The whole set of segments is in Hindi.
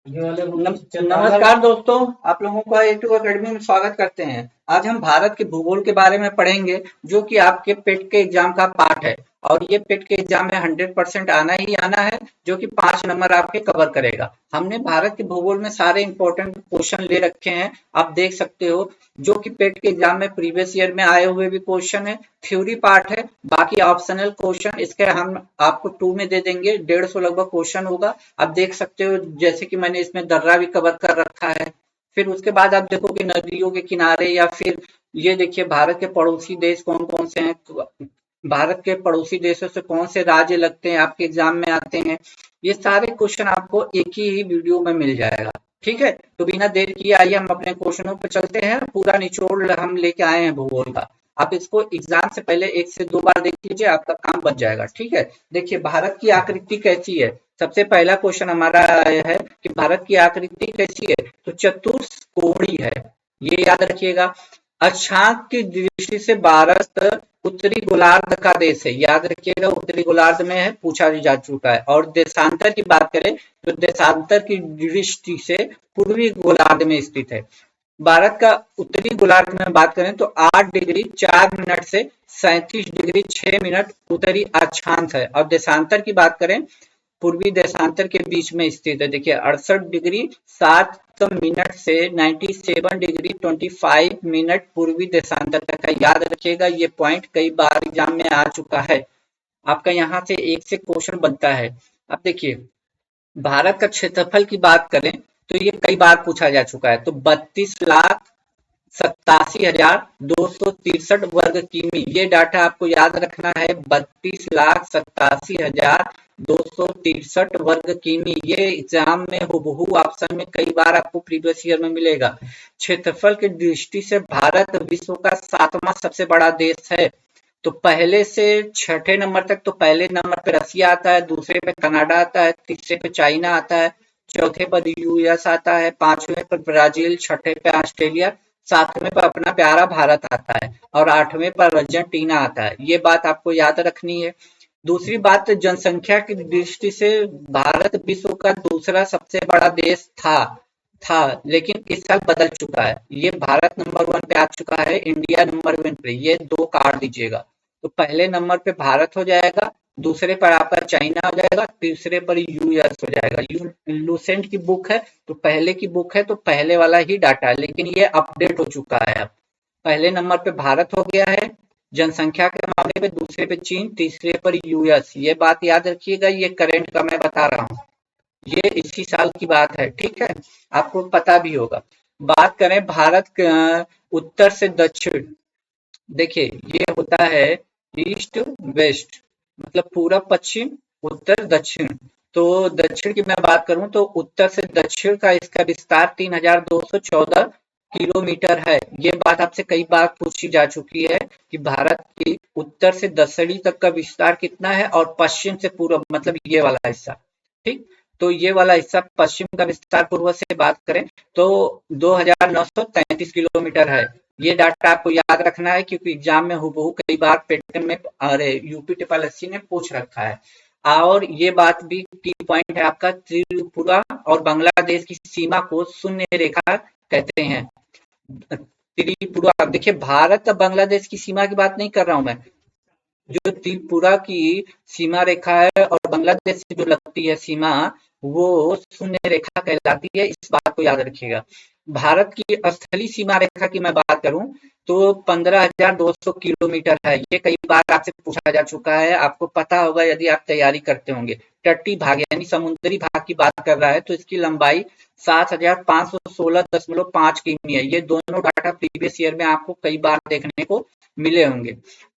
नमस्कार दोस्तों, आप लोगों का A2 अकेडमी में स्वागत करते हैं। आज हम भारत के भूगोल के बारे में पढ़ेंगे, जो कि आपके पेट के एग्जाम का पार्ट है। और ये पेट के एग्जाम में 100% आना ही आना है, जो कि 5 नंबर आपके कवर करेगा। हमने भारत के भूगोल में सारे इंपॉर्टेंट क्वेश्चन ले रखे हैं, आप देख सकते हो, जो कि पेट के एग्जाम में प्रीवियस ईयर में आए हुए भी क्वेश्चन है। थ्योरी पार्ट है, बाकी ऑप्शनल क्वेश्चन इसके हम आपको 2 में दे देंगे। 150 लगभग क्वेश्चन होगा। आप देख सकते हो, जैसे कि मैंने इसमें दर्रा भी कवर कर रखा है। फिर उसके बाद आप देखोगे नदियों के किनारे, या फिर ये देखिए भारत के पड़ोसी देश कौन कौन से हैं। भारत के पड़ोसी देशों से कौन से राज्य लगते हैं, आपके एग्जाम में आते हैं। ये सारे क्वेश्चन आपको एक ही वीडियो में मिल जाएगा। ठीक है, तो बिना देर किए आइए हम अपने क्वेश्चनों पर चलते हैं। पूरा निचोड़ हम लेके आए हैं भूगोल का। आप इसको एग्जाम से पहले 1 से 2 बार देख लीजिए, आपका काम बन जाएगा। ठीक है, देखिए भारत की आकृति कैसी है। सबसे पहला क्वेश्चन हमारा है कि भारत की आकृति कैसी है, तो चतुष्कोणीय है, ये याद रखिएगा। अक्षांश की दृष्टि से भारत उत्तरी गोलार्ध का देश है, याद रखिएगा, उत्तरी गोलार्ध में है, पूछा जा चुका है। और देशांतर की बात करें तो देशांतर की दृष्टि से पूर्वी गोलार्ध में स्थित है। भारत का उत्तरी गोलार्ध में बात करें तो 8 डिग्री 4 मिनट से 37 डिग्री 6 मिनट उत्तरी अक्षांश है। और देशांतर की बात करें, पूर्वी देशांतर के बीच में स्थित है। देखिए 68 डिग्री 7 मिनट से 97 डिग्री 25 मिनट पूर्वी देशांतर तक है, याद रखिएगा। ये पॉइंट कई बार एग्जाम में आ चुका है, आपका यहाँ से एक से क्वेश्चन बनता है। अब देखिए भारत का क्षेत्रफल की बात करें तो ये कई बार पूछा जा चुका है, तो 32,87,263 वर्ग किमी, ये डाटा आपको याद रखना है। 32,87,263 वर्ग किमी, ये एग्जाम में हुबहू ऑप्शन में कई बार आपको प्रीवियस ईयर में मिलेगा। क्षेत्रफल की दृष्टि से भारत विश्व का 7वां सबसे बड़ा देश है। तो पहले से 6ठे नंबर तक, तो पहले नंबर पे रसिया आता है, दूसरे पे कनाडा आता है, तीसरे पे चाइना आता है, चौथे पर यूएस आता है, 5वें पर ब्राजील, 6ठे पे ऑस्ट्रेलिया, 7वें पर अपना प्यारा भारत आता है, और 8वें पर अर्जेंटीना आता है। ये बात आपको याद रखनी है। दूसरी बात, जनसंख्या की दृष्टि से भारत विश्व का दूसरा सबसे बड़ा देश था, लेकिन इस साल बदल चुका है। ये भारत नंबर 1 पे आ चुका है, इंडिया नंबर 1 पे, ये 2 काट दीजिएगा। तो पहले नंबर पे भारत हो जाएगा, दूसरे पर आपका चाइना हो जाएगा, तीसरे पर यूएस हो जाएगा। लूसेंट की बुक है, तो पहले की बुक है तो पहले वाला ही डाटा है, लेकिन ये अपडेट हो चुका है। अब पहले नंबर पे भारत हो गया है जनसंख्या के मामले में, दूसरे पे चीन, तीसरे पर यूएस। ये बात याद रखिएगा, ये करंट का मैं बता रहा हूँ, ये इसी साल की बात है। ठीक है, आपको पता भी होगा। बात करें भारत के उत्तर से दक्षिण, देखिए ये होता है ईस्ट वेस्ट, मतलब पूरब पश्चिम उत्तर दक्षिण। तो दक्षिण की मैं बात करूं तो उत्तर से दक्षिण का इसका विस्तार 3214 किलोमीटर है। ये बात आपसे कई बार पूछी जा चुकी है कि भारत की उत्तर से दक्षिणी तक का विस्तार कितना है, और पश्चिम से पूर्व, मतलब ये वाला हिस्सा। ठीक, तो ये वाला हिस्सा पश्चिम का विस्तार पूर्व से बात करें तो 2933 किलोमीटर है। ये डाटा आपको याद रखना है, क्योंकि एग्जाम में हुबहू कई बार पेटर्न में, अरे यूपी ट्रिपल ने पूछ रखा है। और ये बात भी की पॉइंट है आपका, त्रिपुरा और बांग्लादेश की सीमा को शून्य रेखा कहते हैं। त्रिपुरा, देखिए भारत और बांग्लादेश की सीमा की बात नहीं कर रहा हूं मैं, जो त्रिपुरा की सीमा रेखा है और बांग्लादेश से जो लगती है सीमा, वो शून्य रेखा कहलाती है। इस बात को याद रखिएगा। भारत की स्थलीय सीमा रेखा की मैं बात करूं तो 15,200 किलोमीटर है। ये कई बार आपसे पूछा जा चुका है, आपको पता होगा यदि आप तैयारी करते होंगे। तटीय भाग यानी समुद्री भाग की बात कर रहा है, तो इसकी लंबाई 7,516.5 किमी है। ये दोनों डाटा प्रीवियस ईयर में आपको कई बार देखने को मिले होंगे।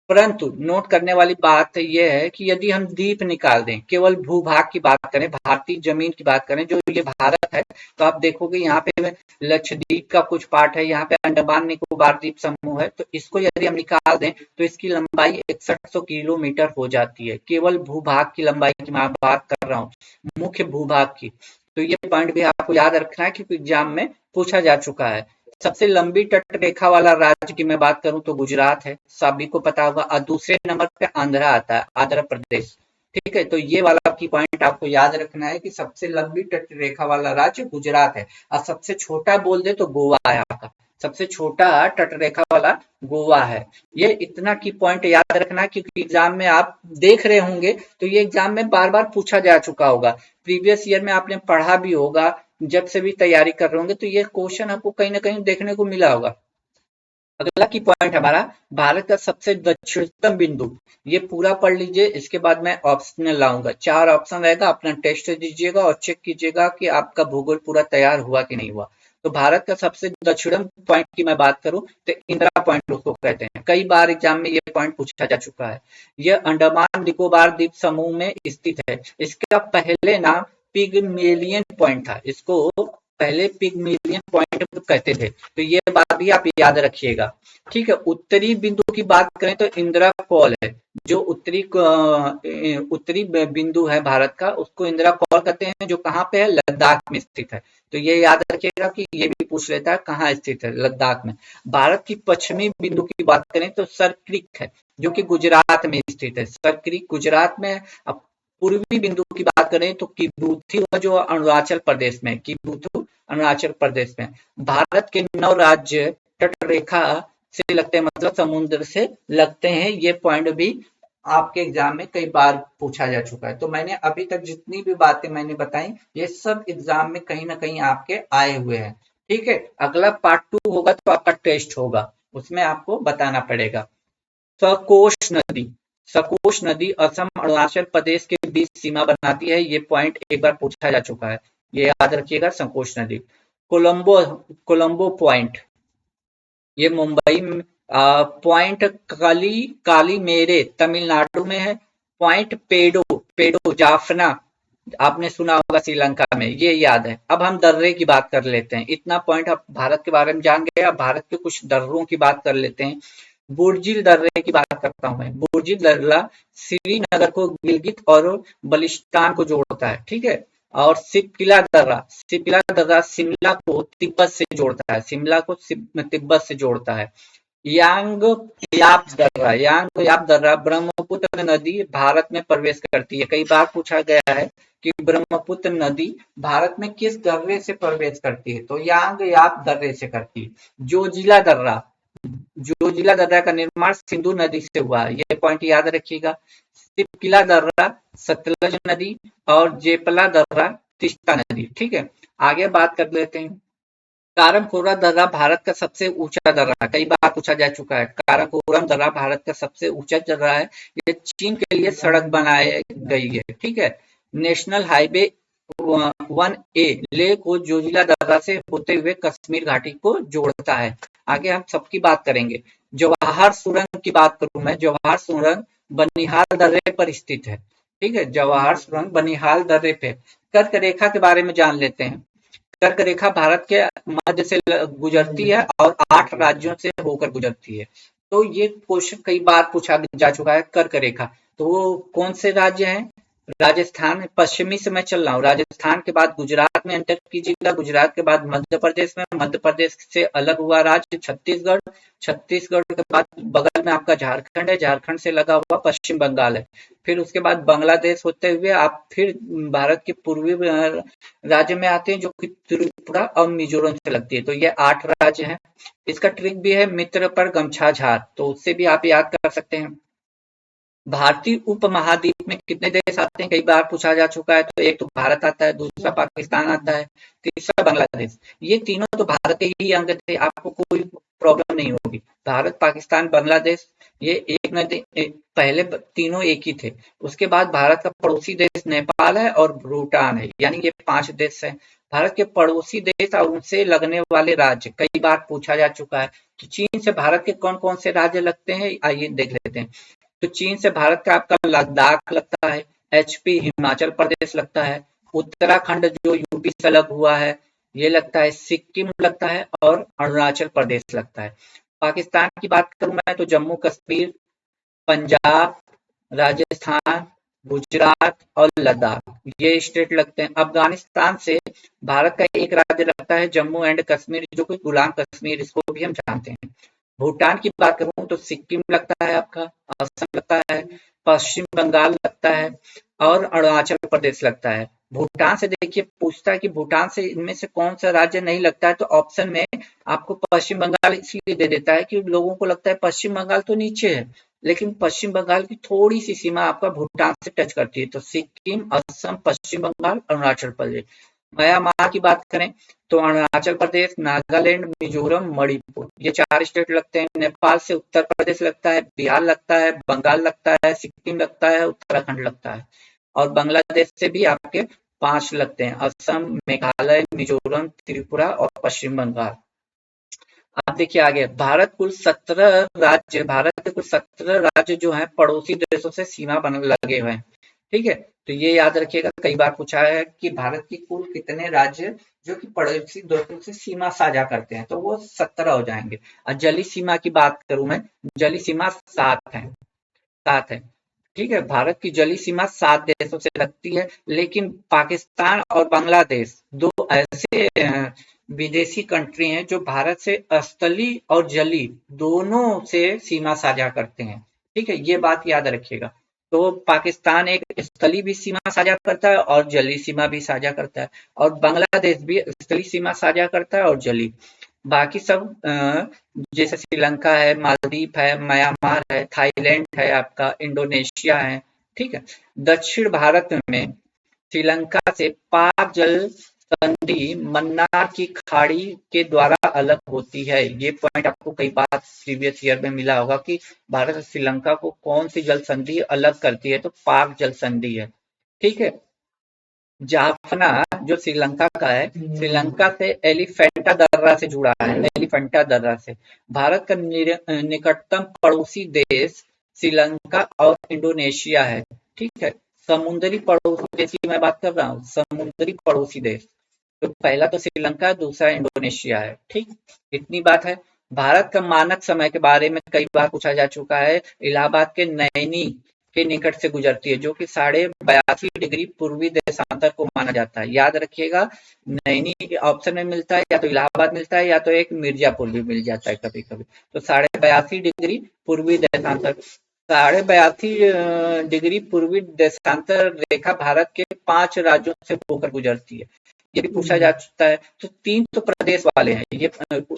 परंतु नोट करने वाली बात यह है कि यदि हम द्वीप निकाल दें, केवल भूभाग की बात करें, भारतीय जमीन की बात करें, जो ये भारत है, तो आप देखोगे यहाँ पे लक्षद्वीप का कुछ पार्ट है, यहाँ पे अंडमान निकोबार द्वीप समूह है। तो इसको यदि हम निकाल दें तो इसकी लंबाई 6100 किलोमीटर हो जाती है। केवल भूभाग की लंबाई की मैं बात कर रहा हूँ, मुख्य भूभाग की। तो ये पॉइंट भी आपको याद रखना है, क्योंकि एग्जाम में पूछा जा चुका है। सबसे लंबी तट रेखा वाला राज्य की मैं बात करूं तो गुजरात है, सभी को पता होगा। और दूसरे नंबर पे आंध्रा आता है, आंध्र प्रदेश। ठीक है, तो ये वाला की पॉइंट आपको याद रखना है कि सबसे लंबी तट रेखा वाला राज्य गुजरात है, और सबसे छोटा बोल दे तो गोवा है आपका। सबसे छोटा तट रेखा वाला गोवा है। ये इतना की पॉइंट याद रखना है, क्योंकि एग्जाम में आप देख रहे होंगे, तो ये एग्जाम में बार बार पूछा जा चुका होगा, प्रीवियस ईयर में आपने पढ़ा भी होगा, जब से भी तैयारी कर रहे होंगे तो ये क्वेश्चन आपको कहीं ना कहीं देखने को मिला होगा। अगला की पॉइंट हमारा, भारत का सबसे दक्षिणतम बिंदु। ये पूरा पढ़ लीजिए, इसके बाद मैं ऑप्शनल लाऊंगा, 4 ऑप्शन रहेगा, अपना टेस्ट दीजिएगा और चेक कीजिएगा कि आपका भूगोल पूरा तैयार हुआ कि नहीं हुआ। तो भारत का सबसे दक्षिणतम पॉइंट की मैं बात करूं तो इंदिरा पॉइंट उसको कहते हैं, कई बार एग्जाम में ये पॉइंट पूछा जा चुका है। यह अंडमान निकोबार द्वीप समूह में स्थित है। इसका पहले नाम पिगमेलियन पॉइंट था, इसको पहले पिगमेलियन पॉइंट कहते थे, तो ये बात भी आप याद रखिएगा। ठीक है, उत्तरी बिंदु की बात करें तो इंदिरा कॉल है, जो उत्तरी बिंदु है भारत का, उसको इंदिरा कॉल कहते हैं, जो कहाँ पे है, लद्दाख में स्थित है। तो ये याद रखिएगा कि ये भी पूछ लेता है कहाँ स्थित है, लद्दाख में। भारत की पश्चिमी बिंदु की बात करें तो सर क्रिक है, जो कि गुजरात में स्थित है, सर क्रिक गुजरात में। अब पूर्वी बिंदु की बात करें तो किबूथी, जो अरुणाचल प्रदेश में, किबूथू अरुणाचल प्रदेश में। भारत के 9 राज्य तट रेखा से लगते हैं, मतलब समुद्र से लगते हैं। ये पॉइंट भी आपके एग्जाम में कई बार पूछा जा चुका है। तो मैंने अभी तक जितनी भी बातें मैंने बताई, ये सब एग्जाम में कहीं ना कहीं आपके आए हुए हैं। ठीक है, अगला पार्ट 2 होगा तो आपका टेस्ट होगा, उसमें आपको बताना पड़ेगा। सकोश नदी, सकोश नदी असम अरुणाचल प्रदेश के बीच सीमा बनाती है। ये पॉइंट एक बार पूछा जा चुका है, ये याद रखिएगा, सकोश नदी। कोलंबो, कोलंबो पॉइंट, ये मुंबई में। पॉइंट काली, काली मेरे तमिलनाडु में है। पॉइंट पेडो, पेडो जाफना, आपने सुना होगा श्रीलंका में, ये याद है। अब हम दर्रे की बात कर लेते हैं, इतना पॉइंट आप भारत के बारे में जान गए, अब भारत के कुछ दर्रों की बात कर लेते हैं। बुर्जिल दर्रे की बात करता हूं मैं। बुर्जिल दर्रा श्रीनगर को गिलगित और बलिस्तान को जोड़ता है, ठीक है। और सिपकिला दर्रा, सिपकिला दर्रा शिमला को तिब्बत से जोड़ता है, शिमला को तिब्बत से जोड़ता है। यांग याप दर्रा, यांग याप दर्रा ब्रह्मपुत्र नदी भारत में प्रवेश करती है। कई बार पूछा गया है कि ब्रह्मपुत्र नदी भारत में किस दर्रे से प्रवेश करती है, तो यांग याप दर्रे से करती है। जोजिला दर्रा, जोजिला दर्रा का निर्माण सिंधु नदी से हुआ है, ये पॉइंट याद रखिएगा। सिपकिला दर्रा सतलज नदी, और जेपला दर्रा तीस्ता नदी, ठीक है। आगे बात कर लेते हैं। काराकोरम दर्रा भारत का सबसे ऊंचा दर्रा है, कई बार पूछा जा चुका है। काराकोरम दर्रा भारत का सबसे ऊंचा दर्रा है, ये चीन के लिए सड़क बनाई गई है, ठीक है। नेशनल हाईवे 1A लेह को जोजिला दर्रा से होते हुए कश्मीर घाटी को जोड़ता है। आगे हम सबकी बात करेंगे। जवाहर सुरंग की बात करूं मैं, जवाहर सुरंग बनिहाल दर्रे पर स्थित है, ठीक है। जवाहर सुरंग बनिहाल दर्रे पे। कर्क रेखा के बारे में जान लेते हैं। कर्क रेखा भारत के मध्य से गुजरती है और 8 राज्यों से होकर गुजरती है। तो ये क्वेश्चन कई बार पूछा जा चुका है, कर्क रेखा। तो वो कौन से राज्य हैं? राजस्थान, पश्चिमी से मैं चल रहा हूँ, राजस्थान के बाद गुजरात में एंटर कीजिएगा, गुजरात के बाद मध्य प्रदेश में, मध्य प्रदेश से अलग हुआ राज्य छत्तीसगढ़, छत्तीसगढ़ के बाद बगल में आपका झारखंड है, झारखंड से लगा हुआ पश्चिम बंगाल है। फिर उसके बाद बांग्लादेश होते हुए आप फिर भारत के पूर्वी राज्य में आते हैं, जो कि त्रिपुरा और मिजोरम से लगती है। तो ये 8 राज्य हैं। इसका ट्रिक भी है, मित्र पर गमछा झार, तो उससे भी आप याद कर सकते हैं। भारतीय उपमहाद्वीप में कितने देश आते हैं, कई बार पूछा जा चुका है। तो एक तो भारत आता है, दूसरा पाकिस्तान आता है, तीसरा बांग्लादेश। ये तीनों तो भारत के ही अंग थे, आपको कोई प्रॉब्लम नहीं होगी। भारत, पाकिस्तान, बांग्लादेश, ये एक नदी, पहले तीनों एक ही थे। उसके बाद भारत का पड़ोसी देश नेपाल है और भूटान है, यानी ये 5 देश है। भारत के पड़ोसी देश और उनसे लगने वाले राज्य कई बार पूछा जा चुका है। तो चीन से भारत के कौन कौन से राज्य लगते हैं, आइए देख लेते हैं। तो चीन से भारत का आपका लद्दाख लगता है, एचपी हिमाचल प्रदेश लगता है, उत्तराखंड जो यूपी से अलग हुआ है ये लगता है, सिक्किम लगता है, और अरुणाचल प्रदेश लगता है। पाकिस्तान की बात करूं मैं तो जम्मू कश्मीर, पंजाब, राजस्थान, गुजरात और लद्दाख, ये स्टेट लगते हैं। अफगानिस्तान से भारत का एक राज्य लगता है, जम्मू एंड कश्मीर, जो कि गुलाम कश्मीर इसको भी हम जानते हैं। भूटान की बात करूं तो सिक्किम लगता है आपका, असम लगता है, पश्चिम बंगाल लगता है और अरुणाचल प्रदेश लगता है। भूटान से देखिए पूछता है कि भूटान से इनमें से कौन सा राज्य नहीं लगता है, तो ऑप्शन में आपको पश्चिम बंगाल इसलिए दे देता है कि लोगों को लगता है पश्चिम बंगाल तो नीचे है, लेकिन पश्चिम बंगाल की थोड़ी सी सीमा आपका भूटान से टच करती है। तो सिक्किम, असम, पश्चिम बंगाल, अरुणाचल प्रदेश। म्यांमार की बात करें तो अरुणाचल प्रदेश, नागालैंड, मिजोरम, मणिपुर, ये 4 स्टेट लगते हैं। नेपाल से उत्तर प्रदेश लगता है, बिहार लगता है, बंगाल लगता है, सिक्किम लगता है, उत्तराखंड लगता है और बांग्लादेश से भी आपके 5 लगते हैं, असम, मेघालय, मिजोरम, त्रिपुरा और पश्चिम बंगाल। अब देखिए आगे, भारत के कुल 17 राज्य जो हैं पड़ोसी देशों से सीमा बन लगे हुए हैं। ठीक है, तो ये याद रखिएगा, कई बार पूछा है कि भारत की कुल कितने राज्य जो कि पड़ोसी देशों से सीमा साझा करते हैं, तो वो 17 हो जाएंगे। और जली सीमा की बात करूं मैं, जली सीमा 7 है। ठीक है, भारत की जली सीमा 7 देशों से लगती है, लेकिन पाकिस्तान और बांग्लादेश 2 ऐसे विदेशी कंट्री हैं जो भारत से स्थली और जली दोनों से सीमा साझा करते हैं। ठीक है, ये बात याद रखिएगा। तो पाकिस्तान एक स्थली भी सीमा साझा करता है और जली सीमा भी साझा करता है, और बांग्लादेश भी स्थली सीमा साझा करता है और जली। बाकी सब जैसे श्रीलंका है, मालदीव है, म्यांमार है, थाईलैंड है, आपका इंडोनेशिया है। ठीक है, दक्षिण भारत में श्रीलंका से पाक जल संधि मन्नार की खाड़ी के द्वारा अलग होती है। ये पॉइंट आपको कई बार प्रीवियस ईयर में मिला होगा कि भारत और श्रीलंका को कौन सी जल संधि अलग करती है, तो पाक जल संधि है। ठीक है, जाफना जो श्रीलंका का है, श्रीलंका से एलिफेंटा दर्रा से जुड़ा है, एलिफेंटा दर्रा से। भारत का निकटतम पड़ोसी देश श्रीलंका और इंडोनेशिया है। ठीक है, समुद्री पड़ोसी देश की मैं बात कर रहा हूँ, समुद्री पड़ोसी देश। तो पहला तो श्रीलंका, दूसरा इंडोनेशिया है। ठीक, इतनी बात है। भारत का मानक समय के बारे में कई बार पूछा जा चुका है। इलाहाबाद के नैनी के निकट से गुजरती है, जो कि 82.5 डिग्री पूर्वी देशांतर को माना जाता है। याद रखिएगा, नैनी ऑप्शन में मिलता है, या तो इलाहाबाद मिलता है या तो एक मिर्जापुर भी मिल जाता है कभी कभी। तो 82.5 डिग्री पूर्वी देशांतर, 82.5 डिग्री पूर्वी देशांतर रेखा भारत के 5 राज्यों से होकर गुजरती है। ये भी पूछा जा चुका है। तो 3 तो प्रदेश वाले हैं ये,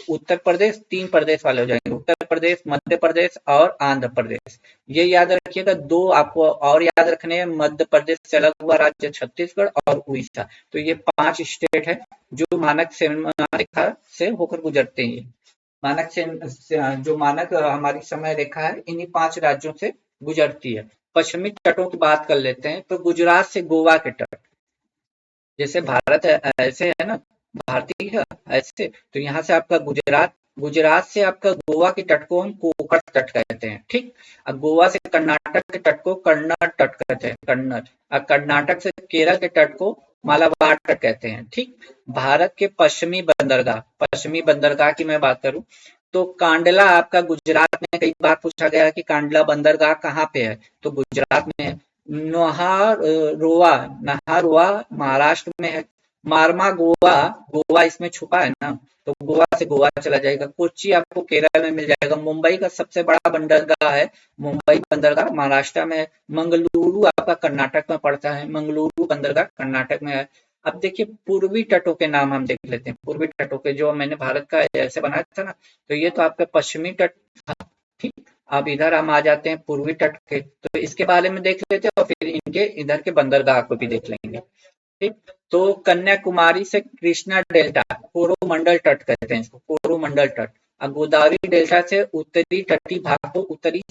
उत्तर प्रदेश 3 प्रदेश वाले हो जाएंगे, उत्तर प्रदेश, मध्य प्रदेश और आंध्र प्रदेश। ये याद रखिएगा। 2 आपको और याद रखने हैं, मध्य प्रदेश से अलग हुआ राज्य छत्तीसगढ़ और उड़ीसा। तो ये 5 स्टेट है जो मानक रेखा से होकर गुजरते हैं। मानक से जो मानक हमारी समय रेखा है, इन्हीं 5 राज्यों से गुजरती है। पश्चिमी तटों की बात कर लेते हैं, तो गुजरात से गोवा के तट, जैसे भारत ऐसे है ना, भारतीय है ऐसे, तो यहाँ से आपका गुजरात, गुजरात से आपका गोवा के तट को हम कोंकण तट कहते हैं। ठीक, अब गोवा से कर्नाटक के तट को कन्नड़ तट कहते हैं, कन्नड़। और कर्नाटक से केरल के तट को मालाबार तट कहते हैं। ठीक, भारत के पश्चिमी बंदरगाह की मैं बात करूं तो कांडला आपका गुजरात में, कई बार पूछा गया है कि कांडला बंदरगाह कहाँ पे है, तो गुजरात में है। नहारोवा, नहारोवा महाराष्ट्र में है। मारमा गोवा, गोवा इसमें छुपा है ना, तो गोवा से गोवा चला जाएगा। कोच्चि आपको केरल में मिल जाएगा। मुंबई का सबसे बड़ा बंदरगाह है, मुंबई बंदरगाह महाराष्ट्र में है। मंगलुरु आपका कर्नाटक में पड़ता है, मंगलुरु बंदरगाह कर्नाटक में है। अब देखिए पूर्वी तटों के नाम हम देख लेते हैं, पूर्वी तटों के जो मैंने भारत का ऐसे बनाया था ना, तो ये तो आपका पश्चिमी तट था। ठीक, अब इधर हम आ जाते हैं पूर्वी तट के, तो इसके बारे में देख लेते हैं और फिर इनके इधर के बंदरगाह को भी देख लेंगे। ठीक, तो कन्याकुमारी से कृष्णा डेल्टा, कोरोमंडल तट कहते हैं इसको, कोरोमंडल तट। और गोदावरी डेल्टा से उत्तरी तटीय भाग को उत्तरी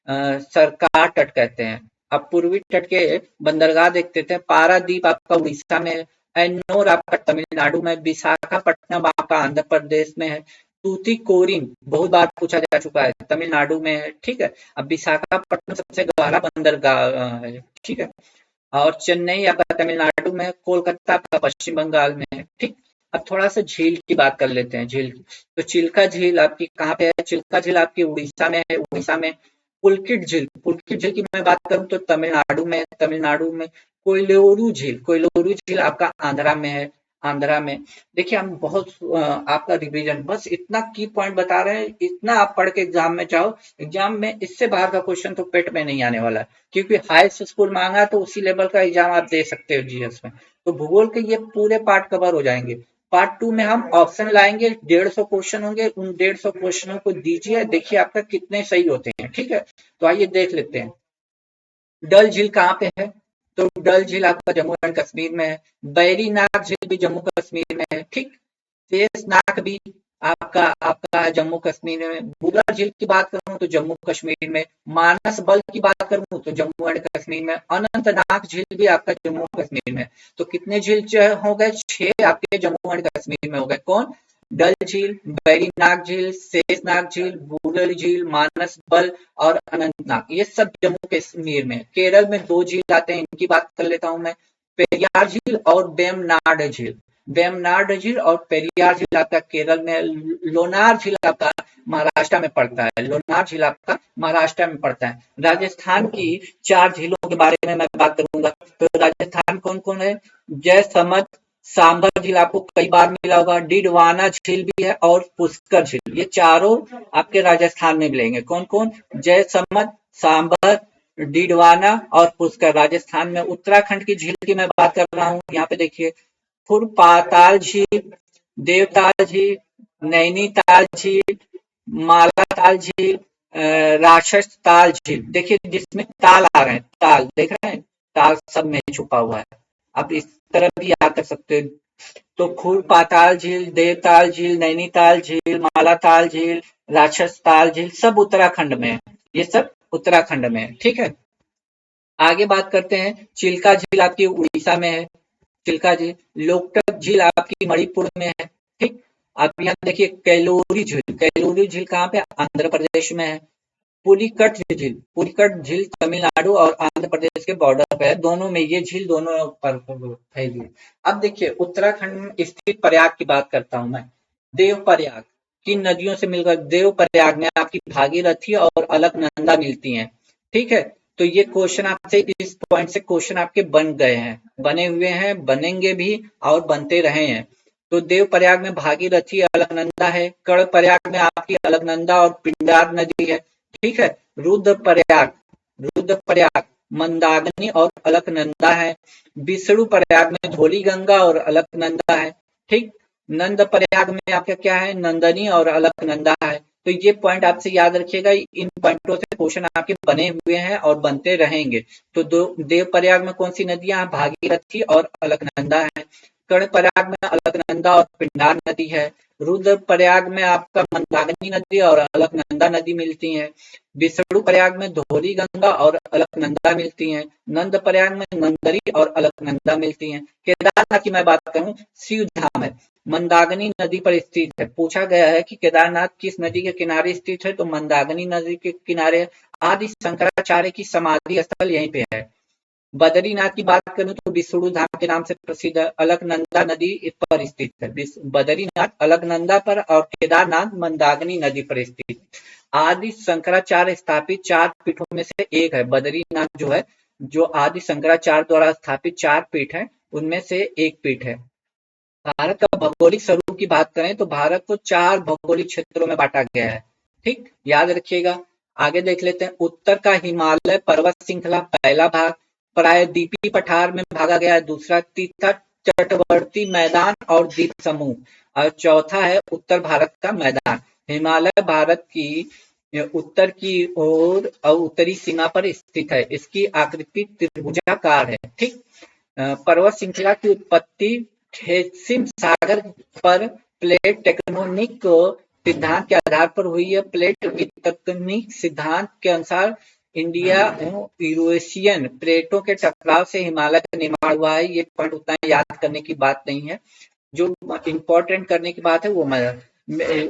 सरकार तट कहते हैं। अब पूर्वी तट के बंदरगाह देखते थे, पारादीप आपका उड़ीसा में है, एन्नोर आपका तमिलनाडु में, विशाखापट्टनम आपका आंध्र प्रदेश में है, तूतीकोरिन बहुत बार पूछा जा चुका है, तमिलनाडु में है। ठीक है, अब विशाखापट्टनम सबसे गहरा बंदरगाह है। ठीक है, और चेन्नई आपका तमिलनाडु में है, कोलकाता आपका पश्चिम बंगाल में है। ठीक, अब थोड़ा सा झील की बात कर लेते हैं, झील की। तो चिल्का झील आपकी कहाँ पे है, चिल्का झील आपकी उड़ीसा में है, उड़ीसा में। पुलकित झील, पुलकित झील की मैं बात करूं तो तमिलनाडु में है, तमिलनाडु में। कोयलोरू झील, कोयलोरू झील आपका आंध्रा में है, आंध्रा में। देखिए हम बहुत आपका रिवीजन बस इतना की पॉइंट बता रहे हैं, इतना आप पढ़ के एग्जाम में जाओ। एग्जाम में इससे बाहर का क्वेश्चन तो पेट में नहीं आने वाला है, क्योंकि हाई स्कूल मांगा है, तो उसी लेवल का एग्जाम आप दे सकते हो जीएस में। तो भूगोल के ये पूरे पार्ट कवर हो जाएंगे। पार्ट 2 में हम ऑप्शन लाएंगे, 150 क्वेश्चन होंगे, उन 150 क्वेश्चनों को दीजिए, देखिए आपका कितने सही होते हैं। ठीक है, तो आइए देख लेते हैं। डल झील कहाँ पे है? तो डल झील आपका जम्मू एंड कश्मीर में है। बैरी नाग झील भी जम्मू कश्मीर में है। ठीक, शेषनाग भी आपका आपका है जम्मू कश्मीर में। बुलर झील की बात करूं तो जम्मू कश्मीर में। मानस बल की बात करूं तो जम्मू एंड कश्मीर में। अनंतनाग झील भी आपका जम्मू कश्मीर में। तो कितने झील हो गए? 6 आपके जम्मू एंड कश्मीर में हो गए। कौन? डल झील, बैरीनाग झील, शेषनाग झील, बुलर झील, मानस बल और अनंतनाग, ये सब जम्मू कश्मीर में। केरल में 2 झील आते हैं, इनकी बात कर लेता हूं मैं। पेरियार झील और वेमनाड झील। वेमनाड झील और पेरियार झील आपका केरल में। लोनार झील आपका महाराष्ट्र में पड़ता है। लोनार झील आपका महाराष्ट्र में पड़ता है। राजस्थान की 4 झीलों के बारे में मैं बात करूंगा। तो राजस्थान कौन कौन है? जयसमंद, सांभर झील आपको कई बार मिला होगा। डिडवाना झील भी है और पुष्कर झील, ये चारों आपके राजस्थान में मिलेंगे। कौन कौन? जयसमंद, सांभर, डिडवाना और पुष्कर राजस्थान में। उत्तराखंड की झील की मैं बात कर रहा हूँ, यहाँ पे देखिए। खुरपाताल झील, देवताल झील, नैनीताल झील, मालाताल झील, राक्षस ताल झील। देखिए जिसमें ताल आ रहे हैं, ताल देख रहे हैं, ताल सब में छुपा हुआ है। आप इस तरह भी याद कर सकते हो। तो खुरपाताल झील, देवताल झील, नैनीताल झील, मालाताल झील, राक्षस ताल झील सब उत्तराखंड में है। ये सब उत्तराखंड में है। ठीक है, आगे बात करते हैं। चिल्का झील आपकी उड़ीसा में है। चिल्का झील। लोकटक झील आपकी मणिपुर में है। ठीक, आप यहाँ देखिए कैलोरी झील। कैलोरी झील कहाँ पे? आंध्र प्रदेश में है। पुलिकट झील, पुलिकट झील तमिलनाडु और आंध्र प्रदेश के बॉर्डर पे है। दोनों में ये झील दोनों पर फैली है। अब देखिए उत्तराखंड में स्थित प्रयाग की बात करता हूं मैं। देव प्रयाग किन नदियों से मिलकर? देव प्रयाग में आपकी भागीरथी और अलकनंदा मिलती हैं। ठीक है, तो ये क्वेश्चन आपसे इस पॉइंट से क्वेश्चन आपके बन गए हैं, बने हुए हैं, बनेंगे भी और बनते रहे हैं। तो देव प्रयाग में भागीरथी अलकनंदा है। कर्ण प्रयाग में आपकी अलकनंदा और पिंडार नदी है। ठीक है, रुद्रप्रयाग, रुद्रप्रयाग मंदाकिनी और अलकनंदा है। विष्णु प्रयाग में धौली गंगा और अलकनंदा है। ठीक, नंद प्रयाग में आपका क्या है? नंदनी और अलकनंदा है। तो ये पॉइंट आपसे याद रखिएगा, इन पॉइंटों से क्वेश्चन आपके बने हुए हैं और बनते रहेंगे। तो देव प्रयाग में कौन सी नदियां हैं? भागीरथी और अलकनंदा है। कर्ण प्रयाग में अलकनंदा और पिंडार नदी है। रुद्र प्रयाग में आपका मंदाकिनी नदी और अलकनंदा नदी मिलती है। विष्णु प्रयाग में धौली गंगा और अलकनंदा मिलती हैं। नंद प्रयाग में नंदनी और अलकनंदा मिलती हैं। केदारनाथ की मैं बात करूं, शिव धाम है, मंदाकिनी नदी पर स्थित है। पूछा गया है कि केदारनाथ किस नदी के किनारे स्थित है? तो मंदाकिनी नदी के किनारे। आदि शंकराचार्य की समाधि स्थल यहीं पे है। बद्रीनाथ की बात करूं तो विष्णु धाम के नाम से प्रसिद्ध है। अलकनंदा नदी इस पर स्थित है। बद्रीनाथ अलकनंदा पर और केदारनाथ मंदाकिनी नदी पर स्थित। आदि शंकराचार्य स्थापित 4 पीठों में से एक है बद्रीनाथ, जो है जो आदि शंकराचार्य द्वारा स्थापित 4 पीठ है, उनमें से एक पीठ है। भारत का भौगोलिक स्वरूप की बात करें तो भारत को 4 भौगोलिक क्षेत्रों में बांटा गया है। ठीक, याद रखिएगा। आगे देख लेते हैं। उत्तर का हिमालय पर्वत श्रृंखला पहला भाग, प्रायद्वीपीय पठार में भागा गया है दूसरा। तीसरा तटवर्ती मैदान और द्वीप समूह, और चौथा है उत्तर भारत का मैदान। हिमालय भारत की उत्तर की ओर और उत्तरी सीमा पर स्थित है। इसकी आकृति त्रिभुजाकार है। ठीक, पर्वत श्रृंखला की उत्पत्ति थेसिम सागर पर प्लेट टेक्टोनिक सिद्धांत के आधार पर हुई है। प्लेट टेक्टोनिक सिद्धांत के अनुसार इंडिया यूरेशियन प्लेटों के टकराव से हिमालय का निर्माण हुआ है। ये पॉइंट उतना याद करने की बात नहीं है, जो इंपॉर्टेंट करने की बात है वो मैं,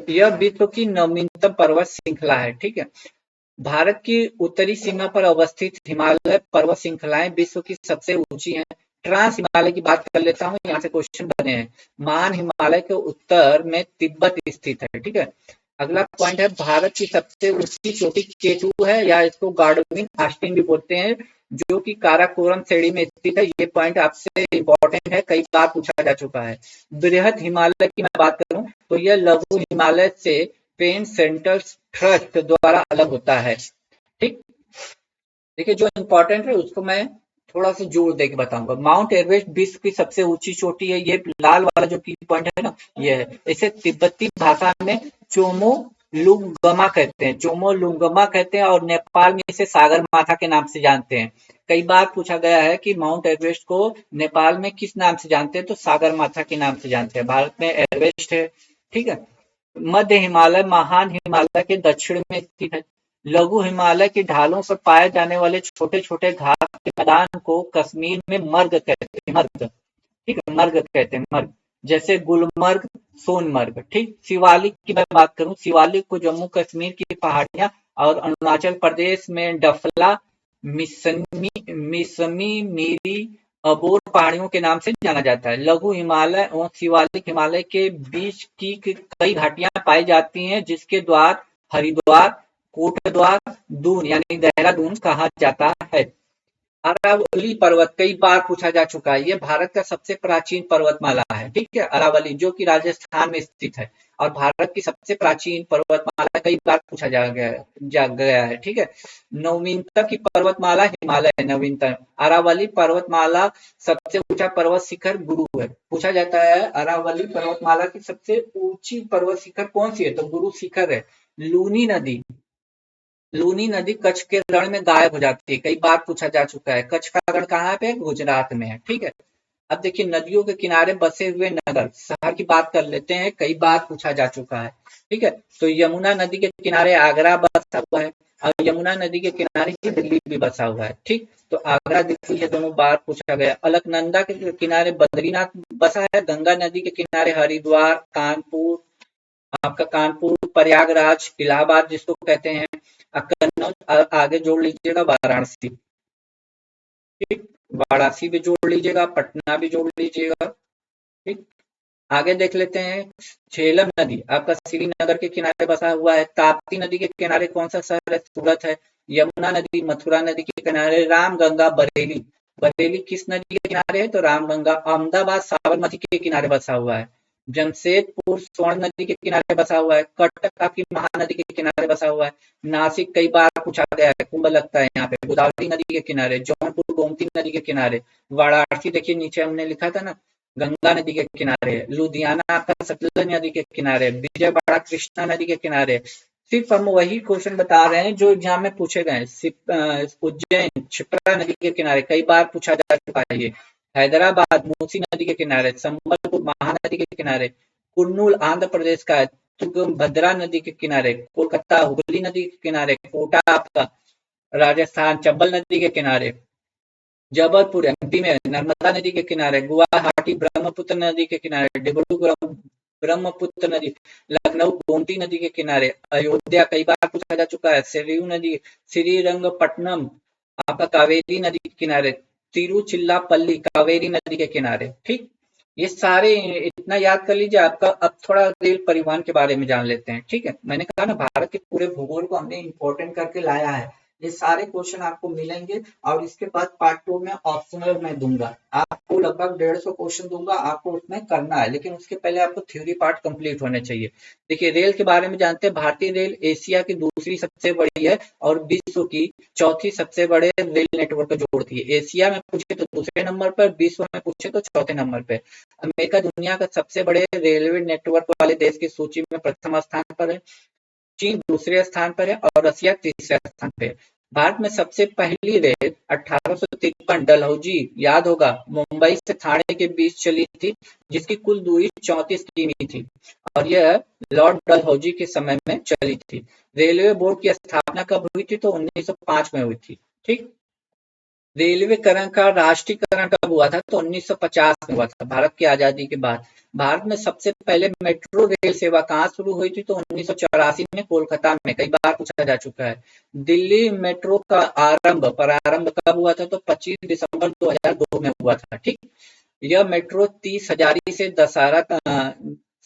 यह विश्व की नवीनतम पर्वत श्रृंखला है। ठीक है, भारत की उत्तरी सीमा पर अवस्थित हिमालय पर्वत श्रृंखलाएं विश्व की सबसे ऊंची हैं। ट्रांस हिमालय की बात कर लेता हूं, यहाँ से क्वेश्चन बने हैं। महान हिमालय के उत्तर में तिब्बत स्थित है। ठीक है, अगला पॉइंट है भारत की सबसे ऊंची चोटी केटू है या इसको गार्डविन आस्टीन भी बोलते हैं, जो कि काराकोरम श्रेणी में स्थित है। ये पॉइंट आपसे इंपॉर्टेंट है, कई बार पूछा जा चुका है। बृहद हिमालय की मैं बात करूं तो यह लघु हिमालय से पेन सेंटर ट्रस्ट द्वारा अलग होता है। ठीक, देखिए जो इम्पोर्टेंट है उसको मैं थोड़ा सा जोर दे के बताऊंगा। माउंट एवरेस्ट विश्व की सबसे ऊंची चोटी है, ये लाल वाला जो की पॉइंट है ना, ये है। इसे तिब्बती भाषा में चोमो लुंगमा कहते हैं, चोमो लुंगमा कहते हैं, और नेपाल में इसे सागर माथा के नाम से जानते हैं। कई बार पूछा गया है कि माउंट एवरेस्ट को नेपाल में किस नाम से जानते हैं, तो सागर माथा के नाम से जानते हैं। भारत में एवरेस्ट है। ठीक है, मध्य हिमालय महान हिमालय के दक्षिण में स्थित है। लघु हिमालय की ढालों पर पाए जाने वाले छोटे छोटे घास के मैदान को कश्मीर में मर्ग कहते हैं, मर्ग। ठीक है, मर्ग कहते हैं, मर्ग। जैसे गुलमर्ग, सोनमर्ग। ठीक, शिवालिक की मैं बात करूं, शिवालिक को जम्मू कश्मीर की पहाड़ियां और अरुणाचल प्रदेश में डफला, मिसमी मीरी, अबोर पहाड़ियों के नाम से जाना जाता है। लघु हिमालय और शिवालिक हिमालय के बीच की कई घाटियां पाई जाती हैं, जिसके द्वार हरिद्वार, कोटद्वार, दून यानी देहरादून कहा जाता है। अरावली पर्वत कई बार पूछा जा चुका है, ये भारत का सबसे प्राचीन पर्वतमाला है। ठीक है, अरावली जो कि राजस्थान में स्थित है, और भारत की सबसे प्राचीन पर्वतमाला कई बार पूछा जा गया है। ठीक है, नवीनतम की पर्वतमाला हिमालय है, नवीनतम। अरावली पर्वतमाला सबसे ऊंचा पर्वत शिखर गुरु है। पूछा जाता है अरावली पर्वतमाला की सबसे ऊंची पर्वत शिखर कौन सी है, तो गुरु शिखर है। लूनी नदी, लूनी नदी कच्छ के रण में गायब हो जाती है, कई बार पूछा जा चुका है। कच्छ का रण कहाँ पे है, गुजरात में है। ठीक है, अब देखिए नदियों के किनारे बसे हुए नगर शहर की बात कर लेते हैं, कई बार पूछा जा चुका है। ठीक है, तो यमुना नदी के किनारे आगरा बसा हुआ है, और यमुना नदी के किनारे ही दिल्ली भी बसा हुआ है। ठीक, तो आगरा दिल्ली ये दोनों बार पूछा गया। अलकनंदा के किनारे बद्रीनाथ बसा है, गंगा नदी के किनारे हरिद्वार, कानपुर, आपका कानपुर, प्रयागराज, इलाहाबाद जिसको कहते हैं, कन्नौज, आगे जोड़ लीजिएगा वाराणसी। ठीक, वाराणसी भी जोड़ लीजिएगा, पटना भी जोड़ लीजिएगा। ठीक, आगे देख लेते हैं। झेलम नदी आपका श्रीनगर के किनारे बसा हुआ है। ताप्ती नदी के किनारे कौन सा शहर है, सूरत है। यमुना नदी मथुरा नदी के किनारे। रामगंगा बरेली, बरेली किस नदी के किनारे है, तो रामगंगा। अहमदाबाद साबरमती के किनारे बसा हुआ है। जमशेदपुर स्वर्ण नदी के किनारे बसा हुआ है। कटक आपकी महानदी के किनारे बसा हुआ है। नासिक कई बार पूछा गया है, कुंभ लगता है यहाँ पे, गोदावरी नदी के किनारे। जौनपुर गोमती नदी के किनारे। वाराणसी देखिए नीचे हमने लिखा था ना, गंगा नदी के किनारे। लुधियाना आपका सतलज नदी के किनारे। विजयवाड़ा कृष्णा नदी के किनारे। सिर्फ हम वही क्वेश्चन बता रहे हैं जो एग्जाम में पूछे गए। उज्जैन क्षिप्रा नदी के किनारे, कई बार पूछा जा चुका है ये। हैदराबाद मूसी नदी के किनारे। संबलपुर महानदी के किनारे। कुर्नूल आंध्र प्रदेश का है, तुंगभद्रा नदी के किनारे। कोलकाता हुगली नदी के किनारे। कोटा आपका राजस्थान चंबल नदी के किनारे। जबलपुर एमपी में नर्मदा नदी के किनारे। गुवाहाटी ब्रह्मपुत्र नदी के किनारे। डिब्रूगढ़ ब्रह्मपुत्र नदी। लखनऊ गोमती नदी के किनारे। अयोध्या कई बार पूछा जा चुका है, सरयू नदी। श्रीरंगपट्टनम आपका कावेरी नदी के किनारे। तिरुचिल्लापल्ली कावेरी नदी के किनारे। ठीक, ये सारे इतना याद कर लीजिए आपका। अब थोड़ा रेल परिवहन के बारे में जान लेते हैं। ठीक है, मैंने कहा ना भारत के पूरे भूगोल को हमने इंपॉर्टेंट करके लाया है। ये सारे क्वेश्चन आपको मिलेंगे, और इसके बाद पार्ट 2 में ऑप्शनल मैं दूंगा आपको, लगभग 150 क्वेश्चन दूंगा आपको, उसमें करना है, लेकिन उसके पहले आपको थ्योरी पार्ट कंप्लीट होने चाहिए। देखिए रेल के बारे में जानते हैं, भारतीय रेल एशिया की दूसरी सबसे बड़ी है और विश्व की चौथी सबसे बड़े रेल नेटवर्क को जोड़ती है। एशिया में पूछे तो दूसरे नंबर पर, विश्व में पूछे तो चौथे नंबर पे। अमेरिका दुनिया का सबसे बड़े रेलवे नेटवर्क वाले देश की सूची में प्रथम स्थान पर है। चीन दूसरे स्थान पर है, और रसिया तीसरे स्थान पे है। भारत में सबसे पहली रेल 1853 डलहौजी, याद होगा, मुंबई से थाने के बीच चली थी, जिसकी कुल दूरी 34 किमी थी, और यह लॉर्ड डलहौजी के समय में चली थी। रेलवे बोर्ड की स्थापना कब हुई थी, तो 1905 में हुई थी। ठीक, रेलवेकरण का राष्ट्रीयकरण कब हुआ था, तो 1950 में हुआ था, भारत की आजादी के बाद। भारत में सबसे पहले मेट्रो रेल सेवा कहाँ शुरू हुई थी, तो 1984 में कोलकाता में, कई बार पूछा जा चुका है। दिल्ली मेट्रो का प्रारंभ कब हुआ था, तो 25 दिसंबर 2002 में हुआ था। ठीक, यह मेट्रो 30 हजारी से दशहरा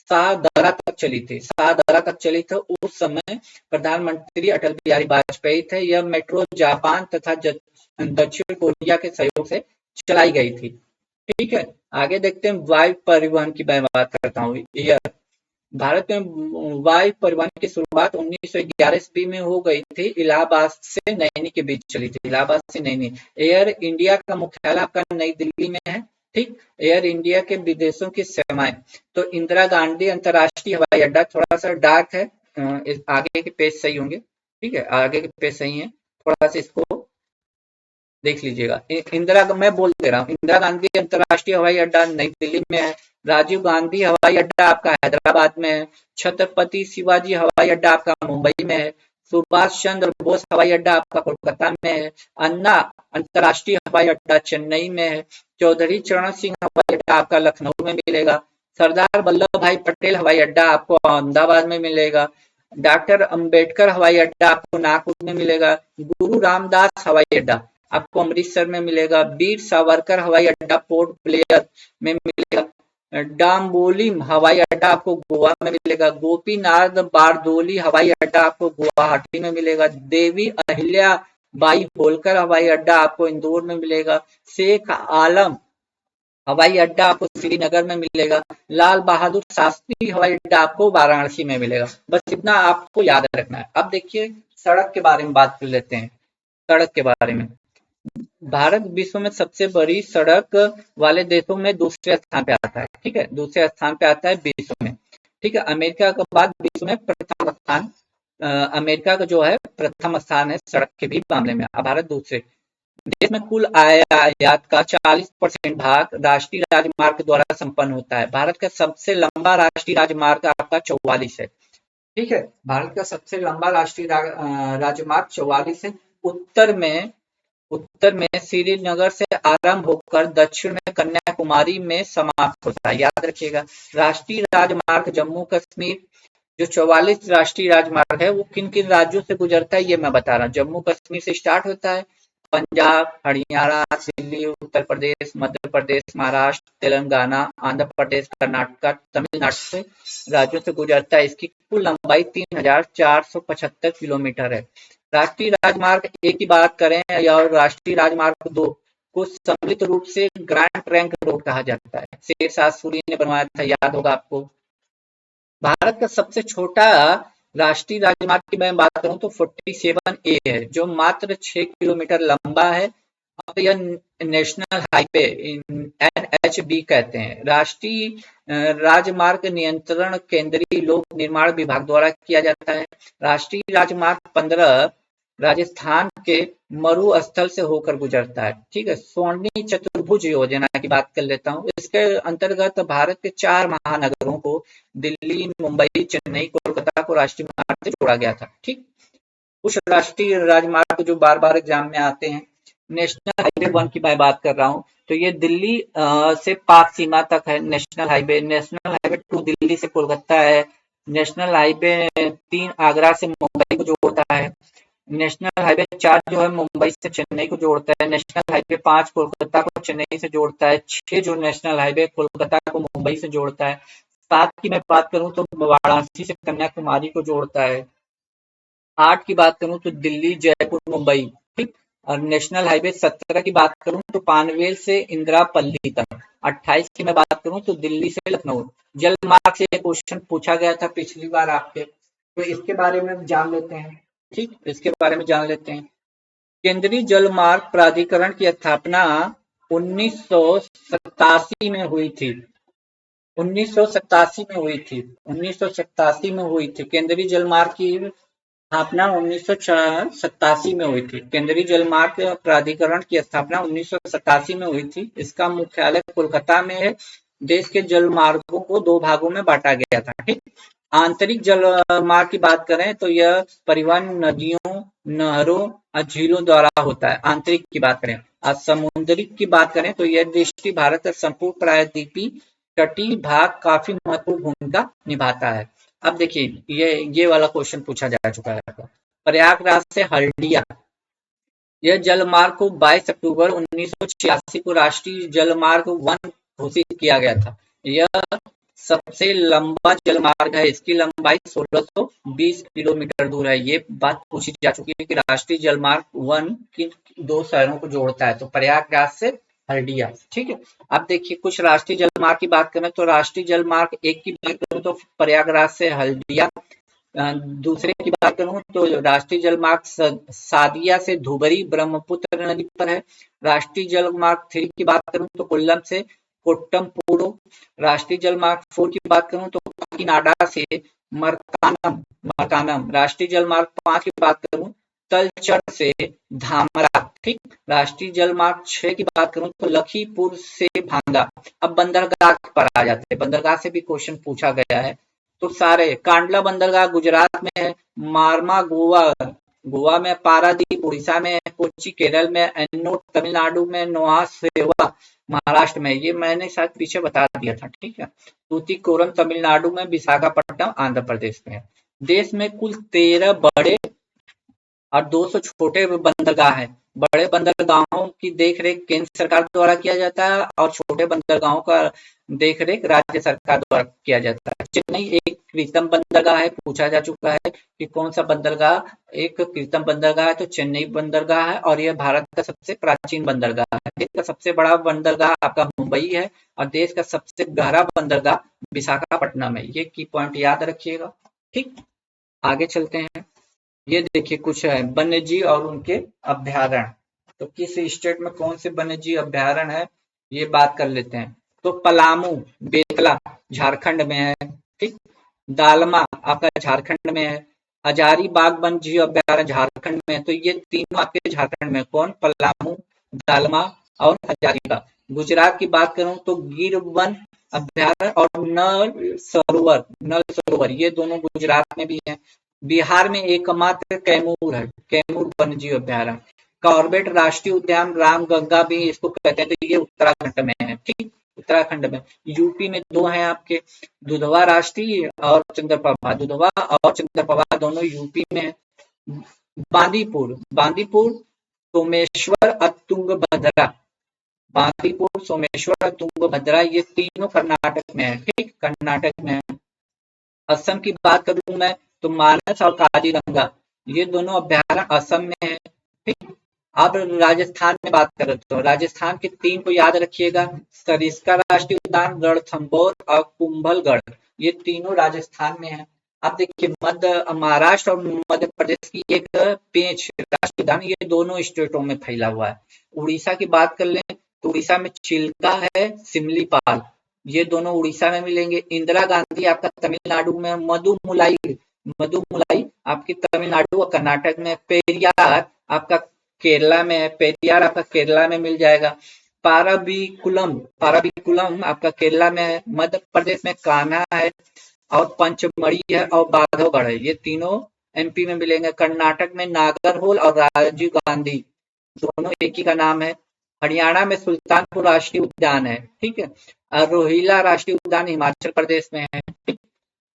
शाहदरा तक चली थी, 7 तक चली थी। उस समय प्रधानमंत्री अटल बिहारी वाजपेयी थे। यह मेट्रो जापान तथा दक्षिण कोरिया के सहयोग से चलाई गई थी। ठीक है, आगे देखते हैं वायु परिवहन की मैं बात करता हूँ। एयर, भारत में वायु परिवहन की शुरुआत 1911 ईस्वी में हो गई थी। इलाहाबाद से नैनी के बीच चली थी, इलाहाबाद से नैनी। एयर इंडिया का मुख्यालय आपका नई दिल्ली में है। ठीक, एयर इंडिया के विदेशों की सेवाएं, तो इंदिरा गांधी अंतर्राष्ट्रीय हवाई अड्डा, थोड़ा सा डार्क है, आगे के पेज सही होंगे। ठीक है, आगे के पेज सही है, थोड़ा सा इसको देख लीजिएगा। इंदिरा, मैं बोल दे रहा हूँ, इंदिरा गांधी अंतर्राष्ट्रीय हवाई अड्डा नई दिल्ली में है। राजीव गांधी हवाई अड्डा आपका हैदराबाद में है। छत्रपति शिवाजी हवाई अड्डा आपका मुंबई में है। सुभाष चंद्र बोस हवाई अड्डा आपका कोलकाता में है। अन्ना अंतर्राष्ट्रीय हवाई अड्डा चेन्नई में है। चौधरी चरण सिंह हवाई अड्डा आपका लखनऊ में मिलेगा। सरदार वल्लभ भाई पटेल हवाई अड्डा आपको अहमदाबाद में मिलेगा। डॉक्टर अंबेडकर हवाई अड्डा आपको नागपुर में मिलेगा। गुरु रामदास हवाई अड्डा आपको अमृतसर में मिलेगा। वीर सावरकर हवाई अड्डा पोर्ट ब्लेयर में मिलेगा। डाम्बोलिम हवाई अड्डा आपको गोवा में मिलेगा। गोपीनाथ बारदोली हवाई अड्डा आपको गुवाहाटी में मिलेगा। देवी अहिल्या बाई होलकर हवाई अड्डा आपको इंदौर में मिलेगा। शेख आलम हवाई अड्डा आपको श्रीनगर में मिलेगा। लाल बहादुर शास्त्री हवाई अड्डा आपको वाराणसी में मिलेगा। बस इतना आपको याद रखना है। अब देखिए सड़क के बारे में बात कर लेते हैं। सड़क के बारे में, भारत विश्व में सबसे बड़ी सड़क वाले देशों में दूसरे स्थान पे आता है। ठीक है, दूसरे स्थान पे आता है विश्व में। ठीक है, अमेरिका के बाद विश्व में प्रथम स्थान, अमेरिका का जो है प्रथम स्थान है सड़क के भी मामले में। भारत दूसरे। देश में कुल आयात का 40% भाग राष्ट्रीय राजमार्ग द्वारा संपन्न होता है। भारत का सबसे लंबा राष्ट्रीय राजमार्ग आपका 44 है। ठीक है, भारत का सबसे लंबा राष्ट्रीय राजमार्ग 44 है। उत्तर में श्रीनगर से आरंभ होकर दक्षिण में कन्याकुमारी में समाप्त होता है, याद रखिएगा। राष्ट्रीय राजमार्ग जम्मू कश्मीर, जो 44 राष्ट्रीय राजमार्ग है वो किन किन राज्यों से गुजरता है ये मैं बता रहा हूँ। जम्मू कश्मीर से स्टार्ट होता है, पंजाब, हरियाणा, दिल्ली, उत्तर प्रदेश, मध्य प्रदेश, महाराष्ट्र, तेलंगाना, आंध्र प्रदेश, कर्नाटक, तमिलनाडु से राज्यों से गुजरता है। इसकी कुल लंबाई 3475 किलोमीटर है। राष्ट्रीय राजमार्ग एक की बात करें या राष्ट्रीय राजमार्ग 2 को सम्मिलित रूप से ग्रैंड ट्रंक रोड कहा जाता है। शेरशाह सूरी ने बनवाया था, याद होगा आपको। भारत का सबसे छोटा राष्ट्रीय राजमार्ग की मैं बात करूं तो 47A है, जो मात्र 6 किलोमीटर लंबा है। अब यह नेशनल हाईवे NHB कहते हैं। राष्ट्रीय राजमार्ग नियंत्रण केंद्रीय लोक निर्माण विभाग द्वारा किया जाता है। राष्ट्रीय राजमार्ग 15 राजस्थान के मरुस्थल से होकर गुजरता है। ठीक है, स्वर्णिम चतुर्भुज योजना की बात कर लेता हूँ। इसके अंतर्गत भारत के 4 महानगरों को, दिल्ली, मुंबई, चेन्नई, कोलकाता को राष्ट्रीय मार्ग से जोड़ा गया था। ठीक, कुछ राष्ट्रीय राजमार्ग जो बार बार एग्जाम में आते हैं। नेशनल हाईवे 1 की मैं बात कर रहा हूँ, तो ये दिल्ली से पाक सीमा तक है national highway. National highway 2 Delhi से कोलकाता है। नेशनल हाईवे 3 आगरा से मुंबई को जोड़ता है। नेशनल हाईवे 4 जो है मुंबई से चेन्नई को जोड़ता है। नेशनल हाईवे 5 कोलकाता को चेन्नई से जोड़ता है। 6 जो नेशनल हाईवे कोलकाता को मुंबई से जोड़ता है। 7 की मैं बात करूं तो वाराणसी से कन्याकुमारी को जोड़ता है। 8 की बात करूं तो दिल्ली, जयपुर, मुंबई। ठीक, और नेशनल हाईवे 17 की बात करूं तो पानवेल से इंदिरापल्ली तक। 28 की मैं बात करूं तो दिल्ली से लखनऊ। जल मार्ग से क्वेश्चन पूछा गया था पिछली बार आपके, तो इसके बारे में जान लेते हैं। ठीक, इसके बारे में जान लेते हैं। केंद्रीय जल मार्ग प्राधिकरण की स्थापना 1987 में हुई थी। 1987 में हुई थी। 1987 में हुई थी। केंद्रीय जल मार्ग की स्थापना 1987 में हुई थी। केंद्रीय जल मार्ग प्राधिकरण की स्थापना 1987 में हुई थी। इसका मुख्यालय कोलकाता में है। देश के जल मार्गों को 2 भागों में बांटा गया था। ठीक, आंतरिक जल मार्ग की बात करें तो यह परिवहन नदियों, नहरों और झीलों द्वारा होता है। आंतरिक की बात करें। और समुद्री की बात करें तो यह दृष्टि भारत का संपूर्ण प्रायद्वीपीय तटीय भाग काफी महत्वपूर्ण भूमिका निभाता है। अब देखिए ये वाला क्वेश्चन पूछा जा चुका है। प्रयागराज से हल्दिया, यह जल मार्ग को 22 अक्टूबर 1986 को राष्ट्रीय जल मार्ग 1 घोषित किया गया था। यह सबसे लंबा जलमार्ग है, इसकी लंबाई 1620 किलोमीटर दूर है। ये बात पूछी जा चुकी है कि राष्ट्रीय जलमार्ग वन किन दो शहरों को जोड़ता है, तो प्रयागराज से हल्दिया। ठीक है, अब देखिए कुछ राष्ट्रीय जलमार्ग की बात करें तो राष्ट्रीय जलमार्ग एक की बात करें तो प्रयागराज से हल्दिया, दूसरे की बात करूं तो राष्ट्रीय जलमार्ग सादिया से धुबरी ब्रह्मपुत्र नदी पर है। राष्ट्रीय जलमार्ग 3 की बात करूं तो कोल्लम से कोट्टमपुरम। राष्ट्रीय जलमार्ग 4 की बात करूं तो काकीनाडा से मरकानम मरकानम। राष्ट्रीय जलमार्ग 5 की बात करूं तलचर से धामरा। ठीक, राष्ट्रीय जलमार्ग 6 की बात करूं तो लखीमपुर से भांगा। अब बंदरगाह पर आ जाते हैं, बंदरगाह से भी क्वेश्चन पूछा गया है। तो सारे कांडला बंदरगाह गुजरात में है, मारमा गोवा गोवा में, पारादीप उड़ीसा में, कोच्चि केरल में, एन्नोर तमिलनाडु में, नोहा सेवा महाराष्ट्र में। ये मैंने शायद पीछे बता दिया था। ठीक है, तूतीकोरम तमिलनाडु में, विशाखापट्टनम आंध्र प्रदेश में। देश में कुल 13 बड़े और 200 छोटे बंदरगाह हैं। बड़े बंदरगाहों की देखरेख केंद्र सरकार द्वारा किया जाता है और छोटे बंदरगाहों का देखरेख राज्य सरकार द्वारा किया जाता है। चेन्नई एक कृत्रिम बंदरगाह है, पूछा जा चुका है कि कौन सा बंदरगाह एक कृत्रिम बंदरगाह है, तो चेन्नई बंदरगाह है और यह भारत का सबसे प्राचीन बंदरगाह है। देश का सबसे बड़ा बंदरगाह आपका मुंबई है और देश का सबसे गहरा बंदरगाह विशाखापट्टनम है। ये की पॉइंट याद रखिएगा। ठीक, आगे चलते हैं। ये देखिए कुछ है वन्य जीव और उनके अभ्यारण्य। तो किस स्टेट में कौन से वन्य जीव अभ्यारण्य है, ये बात कर लेते हैं। तो पलामू बेतला झारखंड में है। ठीक, दालमा आपका झारखंड में है। हजारीबाग वन जीव अभ्यारण्य झारखंड में है। तो ये तीनों आपके झारखंड में, कौन, पलामू, दालमा और हजारीबाग। गुजरात की बात करूं तो गिर वन अभ्यारण्य और नल सरोवर ये दोनों गुजरात में भी है। बिहार में एकमात्र कैमूर है, कैमूर वन्यजीव अभ्यारण्य। कॉर्बेट राष्ट्रीय उद्यान रामगंगा भी इसको कहते हैं, तो ये उत्तराखंड में है। ठीक, उत्तराखंड में। यूपी में दो हैं आपके, दुधवा राष्ट्रीय और चंद्रप्रभा। दुधवा और चंद्रप्रभा दोनों यूपी में है। बांदीपुर बांदीपुर सोमेश्वर और तुंगभद्रा, बांदीपुर सोमेश्वर और तुंगभद्रा ये तीनों कर्नाटक में है। ठीक, कर्नाटक में है। असम की बात करूं मैं तो मानस और काजीरंगा ये दोनों अभ्यारण्य असम में है। ठीक, अब राजस्थान में बात करें तो राजस्थान के 3 को याद रखिएगा, सरिस्का राष्ट्रीय उद्यान, रणथंभौर और कुंभलगढ़, ये तीनों राजस्थान में है। अब देखिए मध्य महाराष्ट्र और मध्य प्रदेश की एक पेंच राष्ट्रीय उद्यान, ये दोनों स्टेटों में फैला हुआ है। उड़ीसा की बात कर लें तो उड़ीसा में चिल्का है, सिमलीपाल, ये दोनों उड़ीसा में मिलेंगे। इंदिरा गांधी आपका तमिलनाडु में, मधुमुलाई आपकी तमिलनाडु और कर्नाटक में। पेरियार आपका केरला में है, पेरियार आपका केरला में मिल जाएगा। पाराबीकुलम आपका केरला में है। मध्य प्रदेश में कान्हा है और पंचमढ़ी है और बांधवगढ़ है, ये तीनों एमपी में मिलेंगे। कर्नाटक में नागरहोल और राजीव गांधी दोनों एक ही का नाम है। हरियाणा में सुल्तानपुर राष्ट्रीय उद्यान है। ठीक है, और रोहिला राष्ट्रीय उद्यान हिमाचल प्रदेश में है।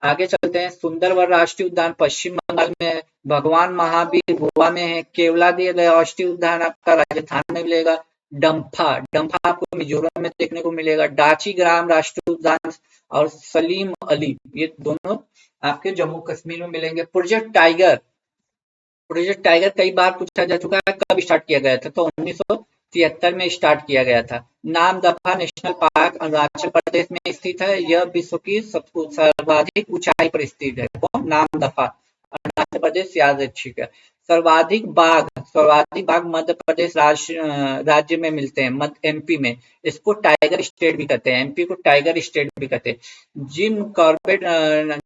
आगे चलते हैं, सुंदरवन राष्ट्रीय उद्यान पश्चिम बंगाल में है। भगवान महावीर गोवा में है। केवलादेव राष्ट्रीय उद्यान आपका राजस्थान में मिलेगा। डम्फा डम्फा आपको मिजोरम में देखने को मिलेगा। डाची ग्राम राष्ट्रीय उद्यान और सलीम अली ये दोनों आपके जम्मू कश्मीर में मिलेंगे। प्रोजेक्ट टाइगर कई बार पूछा जा चुका है, कब स्टार्ट किया गया था, तो 1973 में स्टार्ट किया गया था। नामदफा नेशनल पार्क अरुणाचल प्रदेश में स्थित है। यह विश्व की सर्वाधिक ऊंचाई पर स्थित है। कौन, नामदफा, अरुणाचल प्रदेश, याद रखिएगा। सर्वाधिक बाघ मध्य प्रदेश राज्य में मिलते हैं, मध्य एमपी में। इसको टाइगर स्टेट भी कहते हैं, एमपी को टाइगर स्टेट भी कहते हैं। जिम कॉर्बेट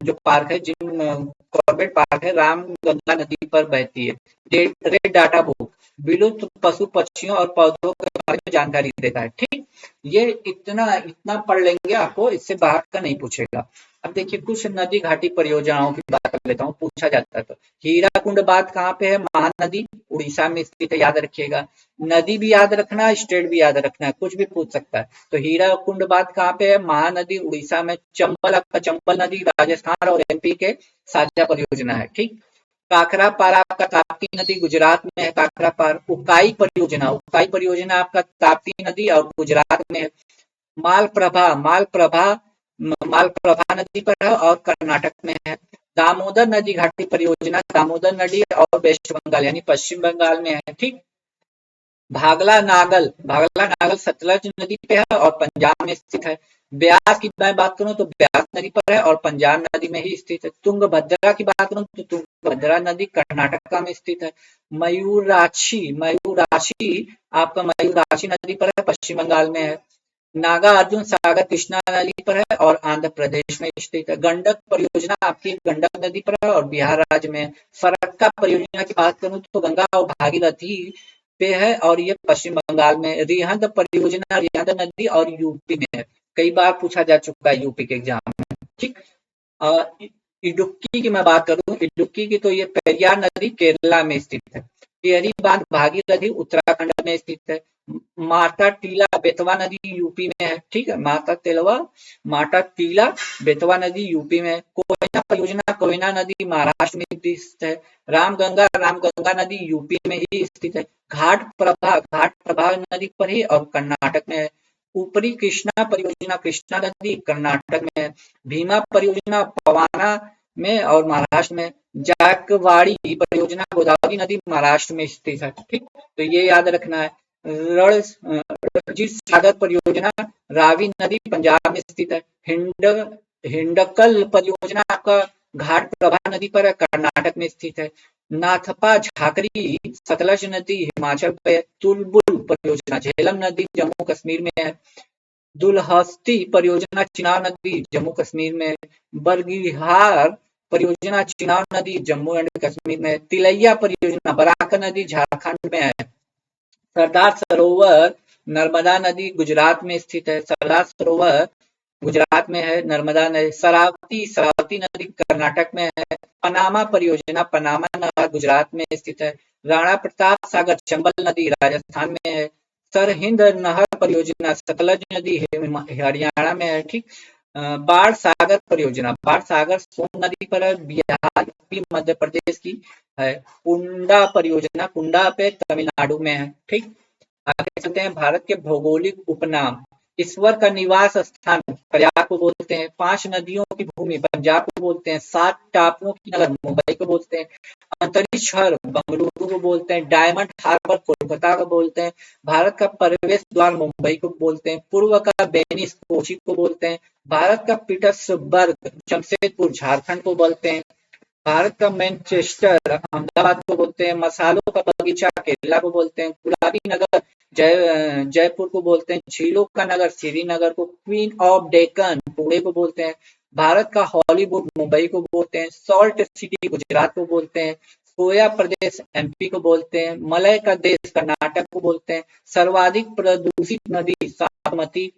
जो पार्क है, जिम कॉर्बेट पार्क है, रामगंगा नदी पर बहती है। रेड डाटा बुक विलुप्त पशु पक्षियों और पौधों के बारे में जानकारी देता है। ठीक, ये इतना पढ़ लेंगे, आपको इससे बाहर का नहीं पूछेगा। अब देखिए कुछ नदी घाटी परियोजनाओं की बात कर लेता हूँ, पूछा जाता है तो। हीराकुंड बांध कहाँ पे है, महानदी उड़ीसा में स्थित है, याद रखिएगा। नदी भी याद रखना है, स्टेट भी याद रखना है, कुछ भी पूछ सकता है। तो हीराकुंड बांध कहाँ पे है, महानदी उड़ीसा में। चंबल आपका चंबल नदी राजस्थान और एमपी के साझा परियोजना है। ठीक, काकरा पार आपका ताप्ती नदी गुजरात में है। काकरा पार। उकाई परियोजना आपका ताप्ती नदी और गुजरात में है। मालप्रभा मालप्रभा नदी पर है और कर्नाटक में है। दामोदर नदी घाटी परियोजना दामोदर नदी और वेस्ट बंगाल यानी पश्चिम बंगाल में है। ठीक। भागला नागल सतलज नदी पे है और पंजाब में स्थित है। ब्यास की मैं बात करूं तो ब्यास नदी पर है और पंजाब नदी में ही स्थित है। तुंगभद्रा की बात करूं तो तुंगभद्रा नदी कर्नाटक में स्थित है। मयूराक्षी आपका मयूराक्षी नदी पर है, पश्चिम बंगाल में है। नागार्जुन सागर कृष्णा नदी पर है और आंध्र प्रदेश में स्थित है। गंडक परियोजना आपकी गंडक नदी पर है और बिहार राज्य में। फरक्का परियोजना की बात करूं तो गंगा और भागीरथी पे है और ये पश्चिम बंगाल में। रिहंद परियोजना रिहंद नदी और यूपी में है। कई बार पूछा जा चुका है यूपी के एग्जाम में। ठीक। इडुक्की की मैं बात करूं, इडुक्की की तो ये पेरियार नदी केरला में स्थित है। टिहरी बांध भागीरथी उत्तराखंड में स्थित है। माता टीला बेतवा नदी यूपी में है। ठीक है, माता टीला बेतवा नदी यूपी में है। कोयना परियोजना कोयना नदी महाराष्ट्र में स्थित है। रामगंगा नदी यूपी में ही स्थित है। घाट प्रभा नदी पर ही और कर्नाटक में है। ऊपरी कृष्णा परियोजना कृष्णा नदी कर्नाटक में है। भीमा परियोजना पवाना में और महाराष्ट्र में। जायकवाड़ी परियोजना गोदावरी नदी महाराष्ट्र में स्थित है। ठीक, तो ये याद रखना है। रणजीत सागर परियोजना रावी नदी पंजाब में स्थित है। हिंडकल परियोजना आपका घाट प्रभा नदी पर कर्नाटक में स्थित है। नाथपा झाकरी सतलज नदी हिमाचल पे। तुलबुल परियोजना झेलम नदी जम्मू कश्मीर में है। दुलहस्ती परियोजना चिनाब नदी जम्मू कश्मीर में। बरगीहार परियोजना चिनाब नदी जम्मू एंड कश्मीर में। तिलैया परियोजना बराक नदी झारखंड में है। सरदार सरोवर नर्मदा नदी गुजरात में स्थित है। सरदार सरोवर गुजरात में है। नर्मदा नदी शरावती नदी कर्नाटक में है। पनामा परियोजना पनामा नहर गुजरात में स्थित है। राणा प्रताप सागर चंबल नदी राजस्थान में है। सरहिंद नहर परियोजना सतलज नदी हरियाणा में है। ठीक। बाढ़ सागर सोन नदी पर है, बिहार यूपी मध्य प्रदेश की है। कुंडा परियोजना कुंडा पे तमिलनाडु में है। ठीक। आगे चलते हैं। भारत के भौगोलिक उपनाम। ईश्वर का निवास स्थान प्रयाग को बोलते हैं। 5 नदियों की भूमि पंजाब को बोलते हैं। 7 टापुओं की नगर मुंबई को बोलते हैं। अंतरिक्ष शहर बंगलुरु को बोलते हैं। डायमंड हार्बर कोलकाता को बोलते हैं। भारत का प्रवेश द्वार मुंबई को बोलते हैं। पूर्व का वेनिस कोची को बोलते हैं। भारत का पीटर्सबर्ग जमशेदपुर झारखंड को बोलते हैं। भारत का मैनचेस्टर अहमदाबाद को बोलते हैं। मसालों का बगीचा केरला को बोलते हैं। गुलाबी नगर जयपुर को बोलते हैं। झीलों का नगर श्रीनगर को। क्वीन ऑफ डेक्कन पुणे को बोलते हैं। भारत का हॉलीवुड मुंबई को बोलते हैं। सॉल्ट सिटी गुजरात को बोलते हैं। सोया प्रदेश एमपी को बोलते हैं। मलय का देश कर्नाटक को बोलते हैं। सर्वाधिक प्रदूषित नदी साबरमती।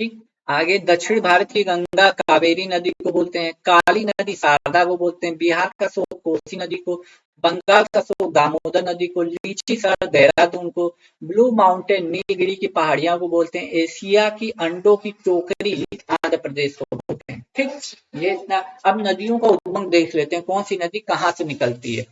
ठीक। आगे दक्षिण भारत की गंगा कावेरी नदी को बोलते हैं। काली नदी शारदा को बोलते हैं। बिहार का शोक कोसी नदी को। बंगाल का शोक दामोदर नदी को। लीची सर देहरादून को। ब्लू माउंटेन नीलगिरी की पहाड़ियां को बोलते हैं। एशिया की अंडों की टोकरी आंध्र प्रदेश को बोलते हैं। ठीक, ये इतना। अब नदियों का उद्गम देख लेते हैं, कौन सी नदी कहाँ से निकलती है।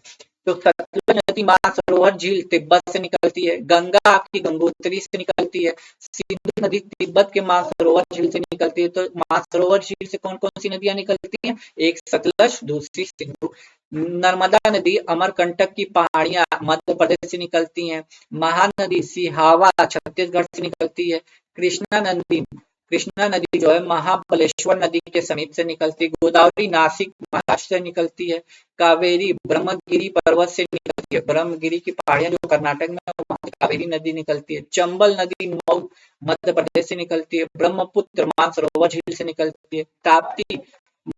तो सतलज नदी मानसरोवर झील तिब्बत से निकलती है। गंगा आपकी गंगोत्री से निकलती है। सिंधु नदी तिब्बत के मानसरोवर झील से निकलती है। तो मानसरोवर झील से कौन कौन सी नदियां निकलती हैं? एक सतलज, दूसरी सिंधु। नर्मदा नदी अमरकंटक की पहाड़ियां मध्य प्रदेश से निकलती हैं। महानदी सिहावा छत्तीसगढ़ से निकलती है। कृष्णा नदी जो है महाबलेश्वर नदी के समीप से निकलती है। गोदावरी नासिक महाराष्ट्र से निकलती है। कावेरी ब्रह्मगिरी पर्वत से निकलती है। ब्रह्मगिरी की पहाड़ियां जो कर्नाटक में, वहां से कावेरी नदी निकलती है। चंबल नदी मऊ मध्य प्रदेश से निकलती है। ब्रह्मपुत्र मानसरोवर झील से निकलती है। ताप्ती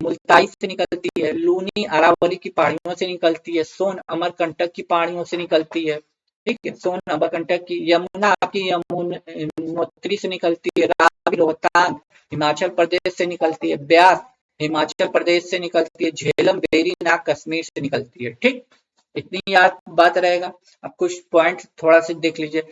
मुल्ताई से निकलती है। लूनी अरावली की पहाड़ियों से निकलती है। सोन अमरकंटक की पहाड़ियों से निकलती है। ठीक है, सोन अमरकंटक की। यमुना आपकी यमुनोत्री से निकलती है। रावी रोहतांग हिमाचल प्रदेश से निकलती है। ब्यास हिमाचल प्रदेश से निकलती है। झेलम वेरीनाग कश्मीर से निकलती है। ठीक, इतनी याद बात रहेगा। अब कुछ पॉइंट थोड़ा सा देख लीजिए।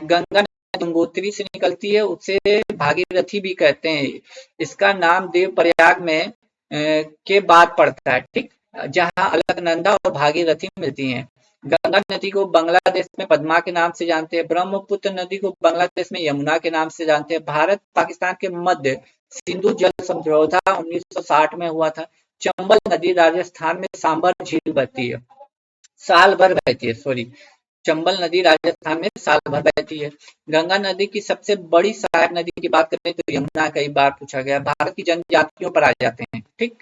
गंगा गंगोत्री से निकलती है, उसे भागीरथी भी कहते हैं। इसका नाम देवप्रयाग में के बाद पड़ता है। ठीक, जहां अलकनंदा और भागीरथी मिलती हैं। गंगा नदी को बांग्लादेश में पद्मा के नाम से जानते हैं। ब्रह्मपुत्र नदी को बांग्लादेश में यमुना के नाम से जानते हैं। भारत पाकिस्तान के मध्य सिंधु जल समझौता 1960 में हुआ था। चंबल नदी राजस्थान में सांबर झील बहती है, साल भर बहती है, सॉरी, चंबल नदी राजस्थान में साल भर बहती है। गंगा नदी की सबसे बड़ी सहायक नदी की बात करें तो यमुना, कई बार पूछा गया। भारत की जनजातियों पर आ जाते हैं, ठीक।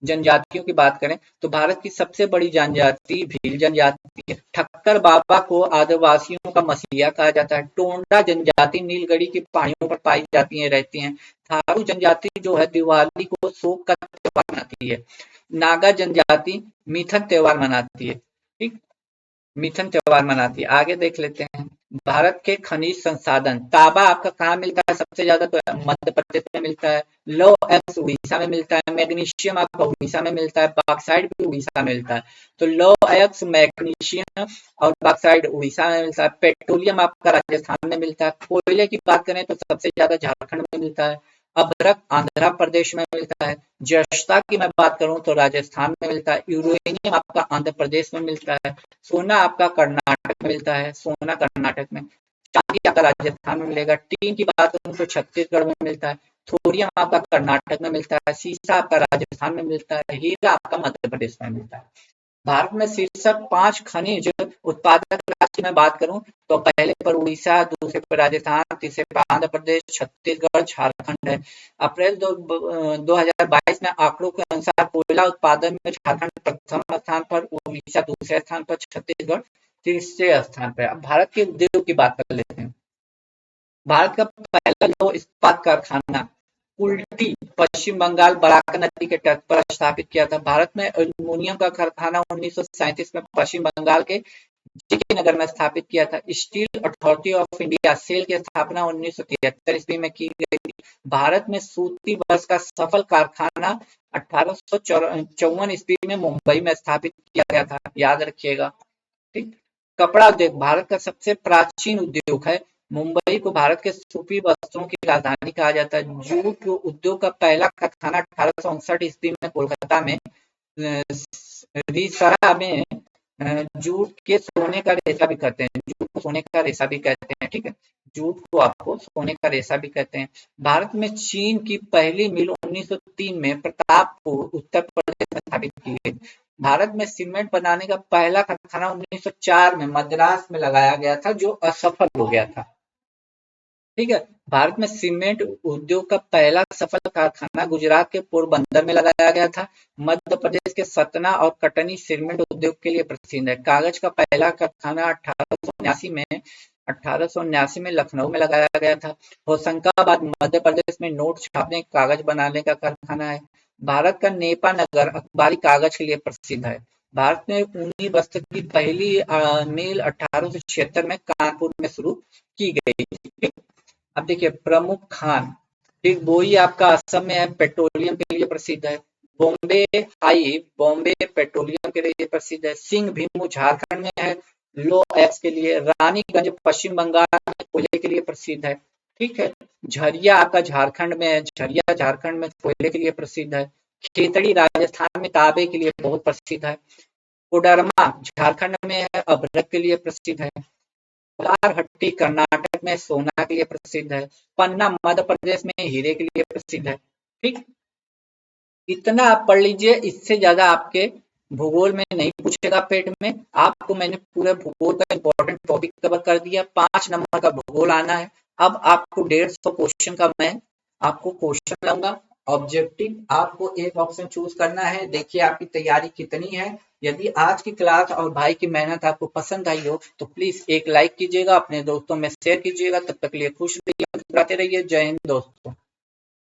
जनजातियों की बात करें तो भारत की सबसे बड़ी जनजाति भील जनजाति है। ठक्कर बाबा को आदिवासियों का मसीहा कहा जाता है। टोंडा जनजाति नीलगढ़ी की पहाड़ियों पर पाई जाती है, रहती हैं। थारू जनजाति जो है दिवाली को शोक का त्योहार मनाती है। नागा जनजाति मिथन त्योहार मनाती है, ठीक, मिथुन त्योहार मनाती है। आगे देख लेते हैं, भारत के खनिज संसाधन। तांबा आपका कहाँ मिलता है सबसे ज्यादा? तो मध्य प्रदेश में मिलता है। लौह अयस्क उड़ीसा में मिलता है। मैग्नीशियम आपका उड़ीसा में मिलता है। बॉक्साइट भी उड़ीसा में मिलता है। तो लौह अयस्क, मैग्नीशियम और बॉक्साइट उड़ीसा में मिलता है। पेट्रोलियम आपका राजस्थान में मिलता है। कोयले की बात करें तो सबसे ज्यादा झारखंड में मिलता है। अभ्रक आंध्र प्रदेश में मिलता है। जस्ता की मैं बात करूं तो राजस्थान में मिलता है। यूरेनियम आपका आंध्र प्रदेश में मिलता है। सोना आपका कर्नाटक में मिलता है, सोना कर्नाटक में। चांदी आपका राजस्थान में मिलेगा। टीन की बात करूं तो छत्तीसगढ़ में मिलता है। थोरियम आपका कर्नाटक में मिलता है। सीसा आपका राजस्थान में मिलता है। हीरा आपका मध्य प्रदेश में मिलता है। भारत में शीर्ष 5 खनिज उत्पादक राज्य की मैं बात करूं तो पहले पर उड़ीसा, दूसरे पर राजस्थान, तीसरे पर आंध्र प्रदेश, छत्तीसगढ़, झारखंड है। अप्रैल 2022 में आंकड़ों के अनुसार कोयला उत्पादन में झारखंड प्रथम स्थान पर, उड़ीसा दूसरे स्थान पर, छत्तीसगढ़ तीसरे स्थान पर। अब भारत के उद्योग की बात कर लेते हैं। भारत का पहला लौह इस्पात कारखाना कुल्टी पश्चिम बंगाल बराक नदी के तट पर स्थापित किया था। भारत में एल्युमिनियम का कारखाना 1937 में पश्चिम बंगाल के जेके नगर में स्थापित किया था। Steel authority of India SAIL की स्थापना 1973 ईस्वी में की गई थी। भारत में सूती वस्त्र का सफल कारखाना 1854 ईस्वी में मुंबई में स्थापित किया गया था, याद रखिएगा, ठीक। कपड़ा उद्योग भारत का सबसे प्राचीन उद्योग है। मुंबई को भारत के सूफी वस्त्रों की राजधानी कहा जाता है। जूट उद्योग का पहला कारखाना 1859 ईस्वी में कोलकाता में रिसरा में जूट के सोने का रेशा भी कहते हैं, जूट को सोने का रेशा भी कहते हैं, ठीक है, जूट को आपको सोने का रेशा भी कहते हैं। भारत में चीन की पहली मिल 1903 में प्रतापपुर उत्तर प्रदेश में स्थापित की गई। भारत में सीमेंट बनाने का पहला कारखाना 1904 में मद्रास में लगाया गया था, जो असफल हो गया था, ठीक है। भारत में सीमेंट उद्योग का पहला सफल कारखाना गुजरात के पोरबंदर में लगाया गया था। मध्य प्रदेश के सतना और कटनी सीमेंट उद्योग के लिए प्रसिद्ध है। कागज का पहला कारखाना 1879 में लखनऊ में लगाया गया था। होशंगाबाद मध्य प्रदेश में नोट छापने, कागज बनाने का कारखाना है। भारत का नेपा नगर अखबारी कागज के लिए प्रसिद्ध है। भारत में ऊनी वस्त्र की पहली मिल 1876 में कानपुर में शुरू की गई। अब देखिए प्रमुख खान, ठीक, वोई आपका असम में है, पेट्रोलियम के लिए प्रसिद्ध है। बॉम्बे हाई बॉम्बे पेट्रोलियम के लिए प्रसिद्ध है। सिंह भीमू झारखंड में है, लो एक्स के लिए। रानीगंज पश्चिम बंगाल में कोयले के लिए प्रसिद्ध है, ठीक है। झरिया आपका झारखंड में है, झरिया झारखंड में कोयले के लिए प्रसिद्ध है। खेतड़ी राजस्थान में तांबे के लिए बहुत प्रसिद्ध है। कोडरमा झारखंड में है, अभ्रक के लिए प्रसिद्ध है। कोलारहट्टी कर्नाटक में सोना के लिए प्रसिद्ध है। पन्ना मध्य प्रदेश में हीरे के लिए प्रसिद्ध है, ठीक। इतना आप पढ़ लीजिए, इससे ज्यादा आपके भूगोल में नहीं पूछेगा पेट में। आपको मैंने पूरे भूगोल का इंपॉर्टेंट टॉपिक कवर कर दिया। 5 नंबर का भूगोल आना है। अब आपको 150 क्वेश्चन का मैं आपको क्वेश्चन लाऊंगा ऑब्जेक्टिव। आपको एक ऑप्शन चूज करना है। देखिए आपकी तैयारी कितनी है। यदि आज की क्लास और भाई की मेहनत आपको पसंद आई हो तो प्लीज एक लाइक कीजिएगा, अपने दोस्तों में शेयर कीजिएगा। तब तक के लिए खुश रहिए, मुस्कुराते रहिए। जय हिंद दोस्तों।